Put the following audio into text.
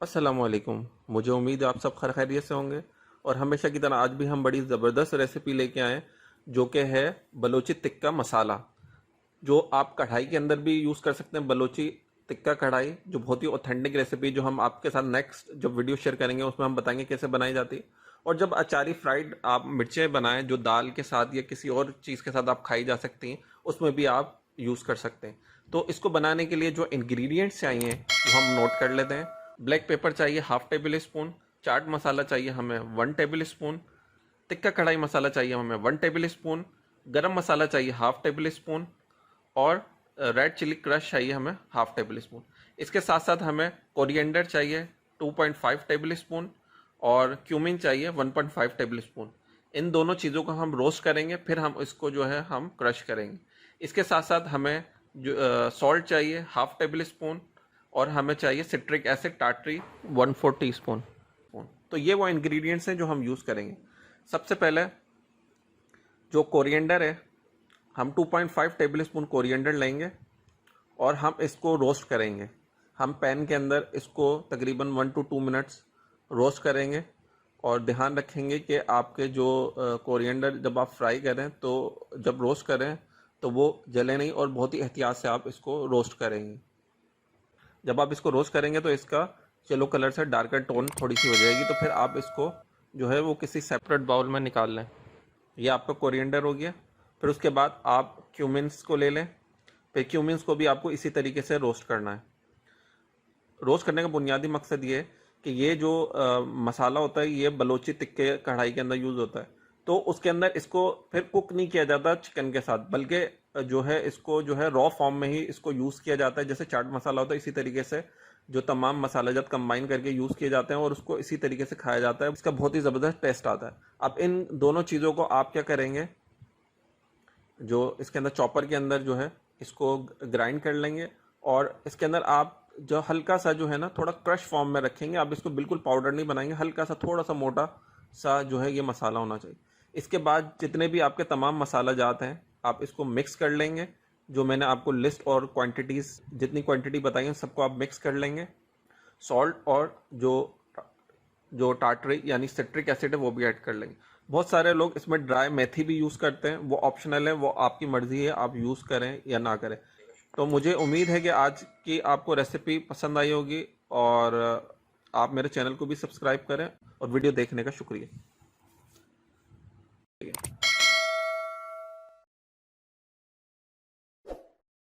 अस्सलामुअलैकुम। मुझे उम्मीद है आप सब खैरियत से होंगे और हमेशा की तरह आज भी हम बड़ी ज़बरदस्त रेसिपी लेके आए जो कि है बलोची टिक्का मसाला, जो आप कढ़ाई के अंदर भी यूज़ कर सकते हैं। बलोची टिक्का कढ़ाई जो बहुत ही ऑथेंटिक रेसिपी, जो हम आपके साथ नेक्स्ट जब वीडियो शेयर करेंगे उसमें हम बताएंगे कैसे बनाई जाती है। और जब अचारी फ्राइड आप मिर्चें बनाएं जो दाल के साथ या किसी और चीज़ के साथ आप खाई जा सकती हैं, उसमें भी आप यूज़ कर सकते हैं। तो इसको बनाने के लिए जो इंग्रेडिएंट्स चाहिए वो हम नोट कर लेते हैं। ब्लैक पेपर चाहिए half table spoon, chaat masala चाहिए हमें 1 टेबल स्पून, टिक्का कढ़ाई मसाला चाहिए हमें 1 टेबल स्पून, गरम मसाला चाहिए हाफ टेबल स्पून और रेड चिली क्रश चाहिए हमें हाफ टेबल स्पून। इसके साथ साथ हमें कोरिएंडर चाहिए 2.5 टेबल स्पून और क्यूमिन चाहिए 1.5 टेबल स्पून। इन दोनों चीज़ों को हम रोस्ट करेंगे, फिर हम इसको जो है हम क्रश करेंगे। इसके साथ साथ हमें जो सॉल्ट चाहिए हाफ टेबल स्पून और हमें चाहिए सिट्रिक एसिड टाटरी 1/4 टीस्पून। तो ये वो इंग्रेडिएंट्स हैं जो हम यूज़ करेंगे। सबसे पहले जो कोरिएंडर है, हम 2.5 टेबल स्पून कोरिएंडर लेंगे और हम इसको रोस्ट करेंगे। हम पैन के अंदर इसको तकरीबन 1 to 2 मिनट्स रोस्ट करेंगे और ध्यान रखेंगे कि आपके जो कोरिएंडर जब आप फ्राई करें तो जब रोस्ट करें तो वो जले नहीं और बहुत ही एहतियात से आप इसको रोस्ट करेंगे। जब आप इसको रोस्ट करेंगे तो इसका येलो कलर से डार्कर टोन थोड़ी सी हो जाएगी, तो फिर आप इसको जो है वो किसी सेपरेट बाउल में निकाल लें। ये आपका कोरिएंडर हो गया। फिर उसके बाद आप क्यूमिन्स को ले लें। फिर क्यूमिन्स को भी आपको इसी तरीके से रोस्ट करना है। रोस्ट करने का बुनियादी मकसद ये है कि ये जो मसाला होता है ये बलोची टिक्के कढ़ाई के अंदर यूज़ होता है, तो उसके अंदर इसको फिर कुक नहीं किया जाता चिकन के साथ, बल्कि जो है इसको जो है रॉ फॉर्म में ही इसको यूज़ किया जाता है। जैसे चाट मसाला होता है इसी तरीके से जो तमाम मसाला जब कंबाइन करके यूज़ किए जाते हैं और उसको इसी तरीके से खाया जाता है। इसका बहुत ही ज़बरदस्त टेस्ट आता है। अब इन दोनों चीज़ों को आप क्या करेंगे, जो इसके अंदर चॉपर के अंदर जो है इसको ग्राइंड कर लेंगे और इसके अंदर आप जो हल्का सा जो है ना थोड़ा क्रश फॉर्म में रखेंगे। आप इसको बिल्कुल पाउडर नहीं बनाएंगे, हल्का सा थोड़ा सा मोटा सा जो है ये मसाला होना चाहिए। इसके बाद जितने भी आपके तमाम मसाला जात हैं आप इसको मिक्स कर लेंगे। जो मैंने आपको लिस्ट और क्वांटिटीज़ जितनी क्वांटिटी बताई है सबको आप मिक्स कर लेंगे। सॉल्ट और जो जो टाटरी यानी सिट्रिक एसिड है वो भी ऐड कर लेंगे। बहुत सारे लोग इसमें ड्राई मेथी भी यूज़ करते हैं, वो ऑप्शनल है, वो आपकी मर्ज़ी है आप यूज़ करें या ना करें। तो मुझे उम्मीद है कि आज की आपको रेसिपी पसंद आई होगी और आप मेरे चैनल को भी सब्सक्राइब करें और वीडियो देखने का शुक्रिया।